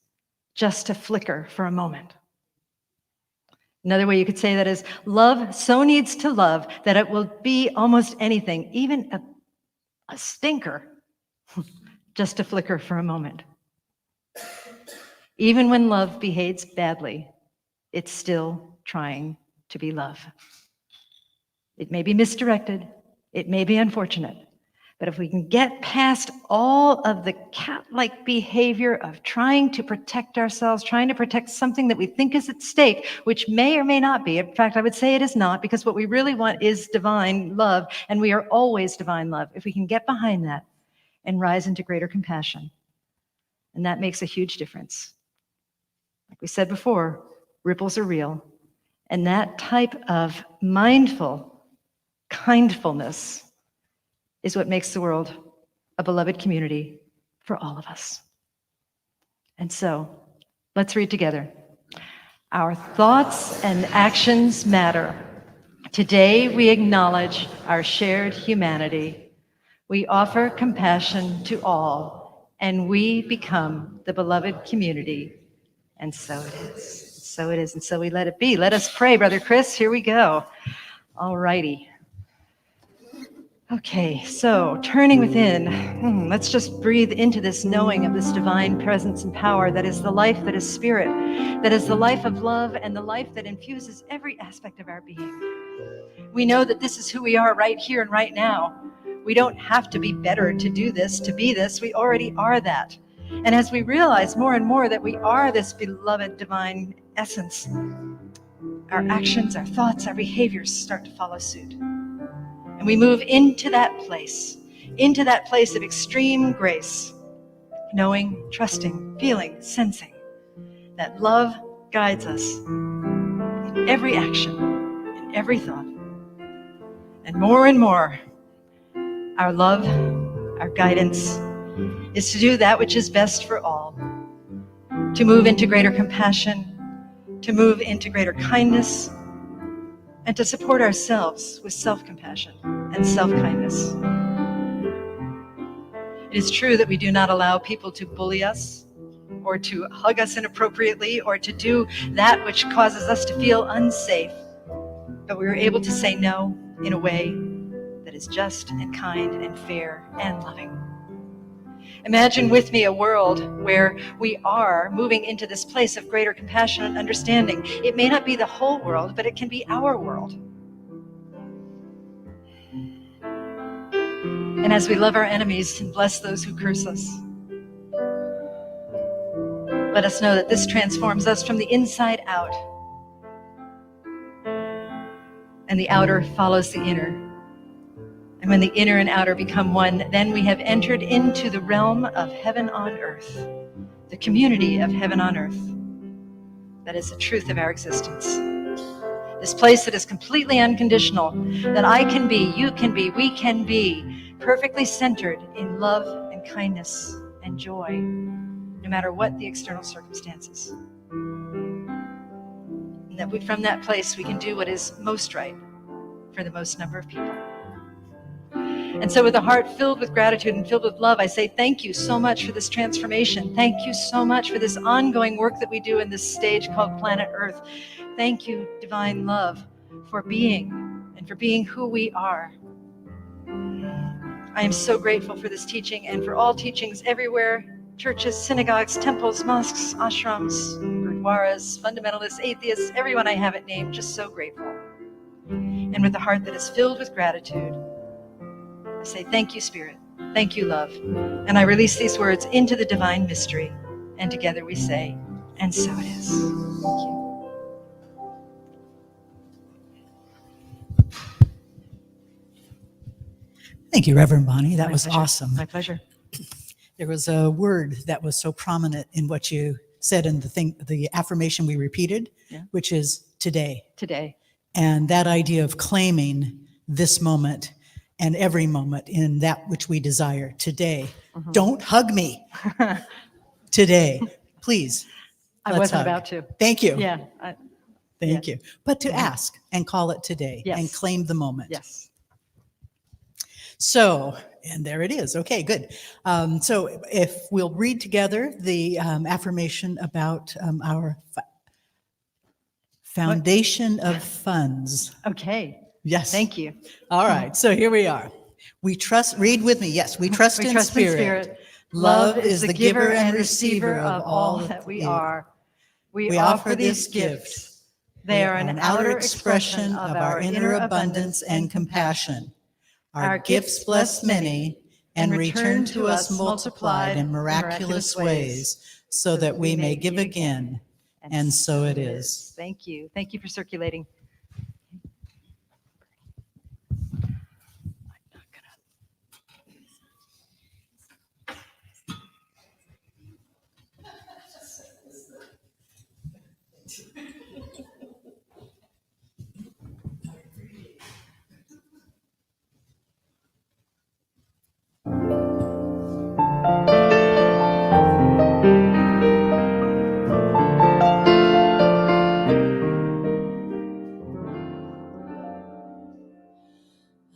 just to flicker for a moment. Another way you could say that is, love so needs to love that it will be almost anything, even a stinker, just to flicker for a moment. Even when love behaves badly, it's still trying to be love. It may be misdirected, it may be unfortunate, but if we can get past all of the cat-like behavior of trying to protect ourselves, trying to protect something that we think is at stake, which may or may not be. In fact, I would say it is not, because what we really want is divine love, and we are always divine love. If we can get behind that and rise into greater compassion, and that makes a huge difference. Like we said before, ripples are real, and that type of mindful kindfulness is what makes the world a beloved community for all of us. And so, let's read together. Our thoughts and actions matter. Today we acknowledge our shared humanity. We offer compassion to all, and we become the beloved community. And so it is. So it is, and so we let it be. Let us pray, Brother Chris. Here we go. All righty. Okay, so turning within, let's just breathe into this knowing of this divine presence and power that is the life that is spirit, that is the life of love and the life that infuses every aspect of our being. We know that this is who we are right here and right now. We don't have to be better to do this, to be this. We already are that. And as we realize more and more that we are this beloved divine essence, our actions, our thoughts, our behaviors start to follow suit. And we move into that place of extreme grace, knowing, trusting, feeling, sensing that love guides us in every action, in every thought. And more, our love, our guidance is to do that which is best for all, to move into greater compassion, to move into greater kindness, and to support ourselves with self-compassion and self-kindness. It is true that we do not allow people to bully us or to hug us inappropriately or to do that which causes us to feel unsafe, but we are able to say no in a way that is just and kind and fair and loving. Imagine with me a world where we are moving into this place of greater compassion and understanding. It may not be the whole world, but it can be our world. And as we love our enemies and bless those who curse us, let us know that this transforms us from the inside out. And the outer follows the inner. And when the inner and outer become one, then we have entered into the realm of heaven on earth, the community of heaven on earth. That is the truth of our existence. This place that is completely unconditional, that I can be, you can be, we can be, perfectly centered in love and kindness and joy, no matter what the external circumstances. And that from that place we can do what is most right for the most number of people. And so with a heart filled with gratitude and filled with love, I say thank you so much for this transformation. Thank you so much for this ongoing work that we do in this stage called Planet Earth. Thank you, divine love, for being and for being who we are. I am so grateful for this teaching and for all teachings everywhere, churches, synagogues, temples, mosques, ashrams, gurdwaras, fundamentalists, atheists, everyone I haven't named, just so grateful. And with a heart that is filled with gratitude, I say thank you, Spirit, thank you, love, and I release these words into the divine mystery, and together we say, and so it is. Thank you. Thank you, Reverend Bonnie. That My was pleasure. awesome. My pleasure. There was a word that was so prominent in what you said in the affirmation we repeated, Yeah. which is today. Today. And that idea of claiming this moment and every moment in that which we desire today. Mm-hmm. Don't hug me today, please. I let's wasn't hug. about to. Thank you. Yeah. Thank you. But to Mhm. ask and call it today Yes. and claim the moment. Yes. So, and there it is. Okay, good. So if we'll read together the affirmation about our foundation of funds. Okay, Yes. thank you. All right, so here we are. We trust, read with me. Yes, we trust, We in, trust in spirit. spirit. Love is the giver and receiver of all that we is. are. We We offer these gifts. They are an outer expression of our inner abundance and compassion. Our gifts bless many and return to us multiplied in miraculous ways, so that we may give again. And so it is. Thank you. Thank you for circulating.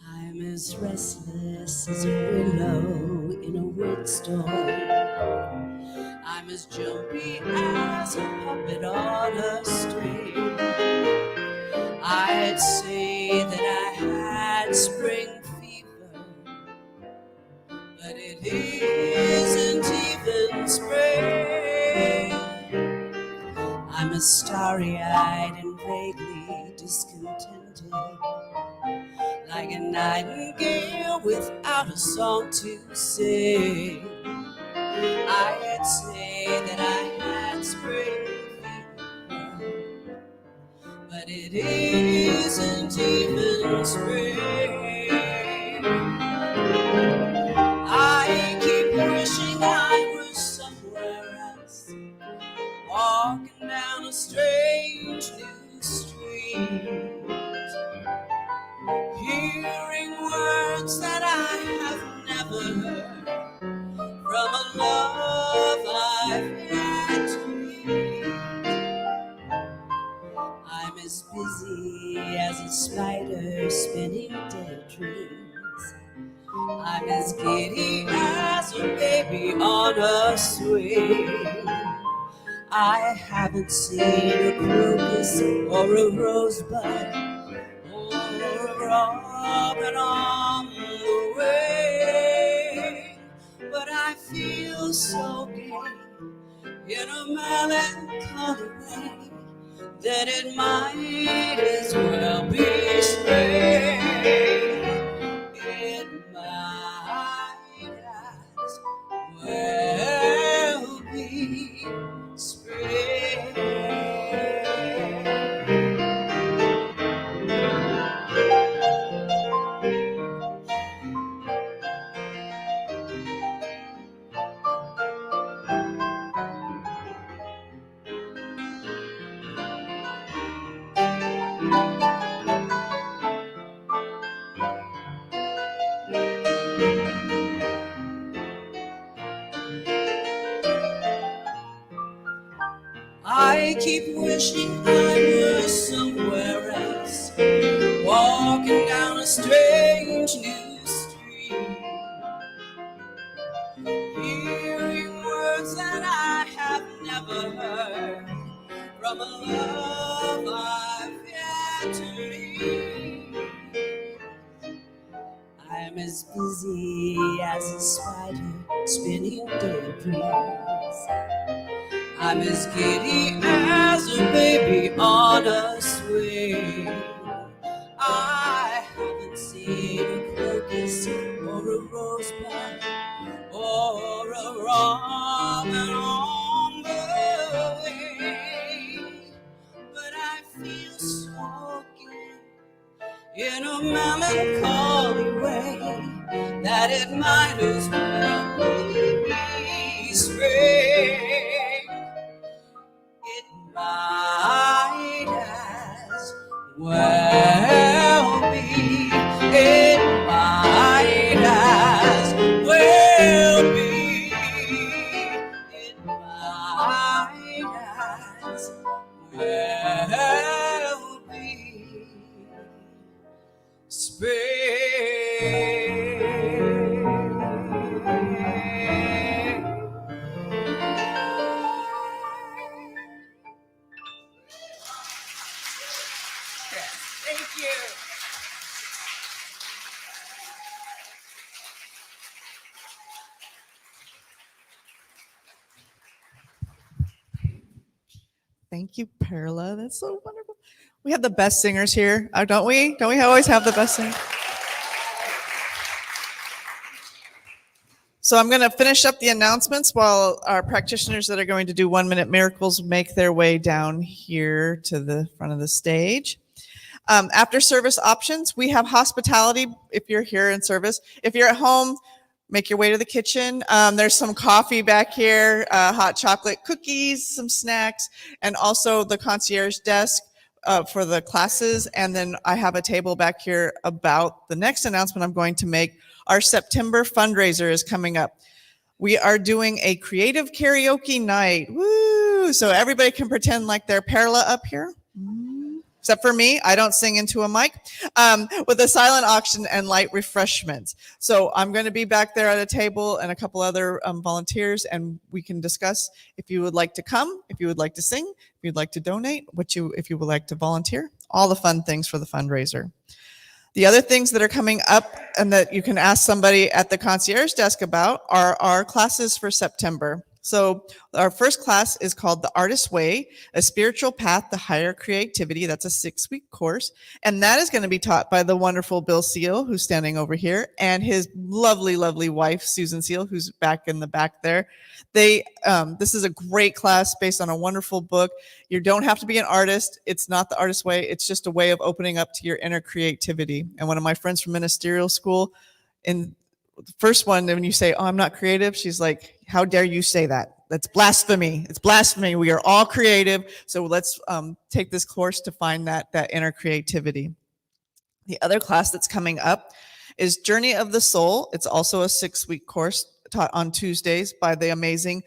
I'm as restless as a willow in a windstorm. I'm as jumpy as a puppet on a string. I'd say that I had spring fever, but it isn't even spring. I'm as starry-eyed and vaguely discontented, like a nightingale without a song to sing. I'd say that I had spring fever, but it isn't even spring. I keep wishing I was somewhere else, walking down a strange new street, hearing words that I have never heard from a love I've yet to meet. I'm as busy as a spider spinning dead dreams. I'm as giddy as a baby on a swing. I haven't seen a crocus or a rosebud or a robin on the way, but I feel so gay in a melancholy way that it might as well be spring. It might as well be spring. I keep wishing I was somewhere else, walking down a strange new street, hearing words that I have never heard from a love I've yet to meet. I'm as busy as a spider spinning daydreams. I'm as giddy as a baby on a swing. I haven't seen a crocus or a rosebud or a robin on the way, but I feel so gay in a melancholy way that it might as well be spring. It might as well be. It might as well be. It might as well be spring. Thank you, Perla. That's so wonderful. We have the best singers here, don't we? Don't we always have the best singers? So I'm going to finish up the announcements while our practitioners that are going to do 1 Minute Miracles make their way down here to the front of the stage. After service options, we have hospitality if you're here in service. If you're at home, make your way to the kitchen. There's some coffee back here, hot chocolate, cookies, some snacks, and also the concierge desk for the classes. And then I have a table back here about the next announcement I'm going to make. Our September fundraiser is coming up. We are doing a creative karaoke night. Woo! So everybody can pretend like they're Perla up here. Except for me, I don't sing into a mic, with a silent auction and light refreshments. So I'm going to be back there at a table and a couple other volunteers, and we can discuss if you would like to come, if you would like to sing, if you'd like to donate, if you would like to volunteer, all the fun things for the fundraiser. The other things that are coming up and that you can ask somebody at the concierge desk about are our classes for September. So our first class is called The Artist's Way, A Spiritual Path to Higher Creativity. That's a 6-week course. And that is going to be taught by the wonderful Bill Seal, who's standing over here, and his lovely, lovely wife, Susan Seal, who's back in the back there. This is a great class based on a wonderful book. You don't have to be an artist. It's not the artist's way. It's just a way of opening up to your inner creativity. And one of my friends from ministerial school, in the first one, when you say, "Oh, I'm not creative," she's like, "How dare you say that? That's blasphemy. It's blasphemy. We are all creative. So let's take this course to find that inner creativity." The other class that's coming up is Journey of the Soul. It's also a 6-week course taught on Tuesdays by the amazing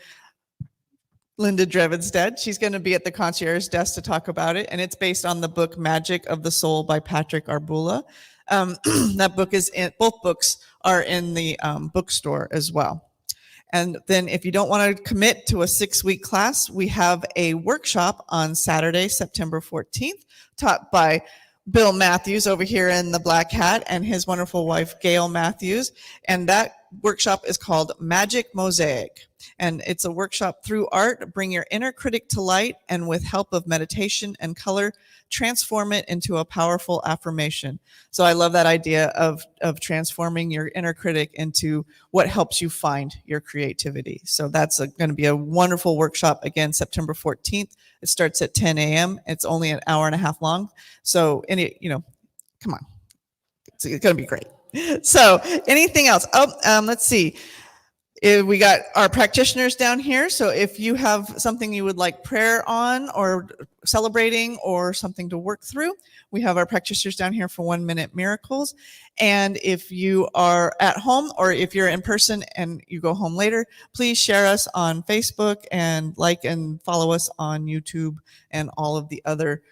Linda Drevenstedt. She's going to be at the concierge desk to talk about it. And it's based on the book Magic of the Soul by Patrick Arbula. That book both books are in the bookstore as well. And then if you don't want to commit to a 6-week class, we have a workshop on Saturday, September 14th, taught by Bill Matthews over here in the black hat and his wonderful wife, Gail Matthews. And that workshop is called Magic Mosaic. And it's a workshop through art, bring your inner critic to light, and with help of meditation and color, transform it into a powerful affirmation. So I love that idea of transforming your inner critic into what helps you find your creativity. So that's going to be a wonderful workshop. Again, September 14th. It starts at 10 a.m. It's only an hour and a half long. So come on. It's going to be great. So anything else? Let's see. We got our practitioners down here. So if you have something you would like prayer on or celebrating or something to work through, we have our practitioners down here for 1 Minute Miracles. And if you are at home or if you're in person and you go home later, please share us on Facebook and like and follow us on YouTube and all of the other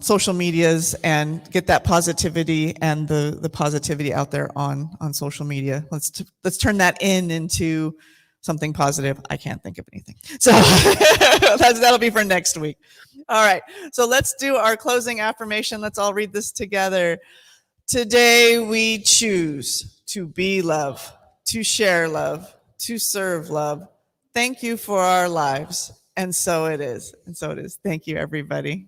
social medias, and get that positivity and the positivity out there on social media. Let's turn that into something positive. I can't think of anything. So that'll be for next week. All right. So let's do our closing affirmation. Let's all read this together. Today we choose to be love, to share love, to serve love. Thank you for our lives. And so it is. And so it is. Thank you, everybody.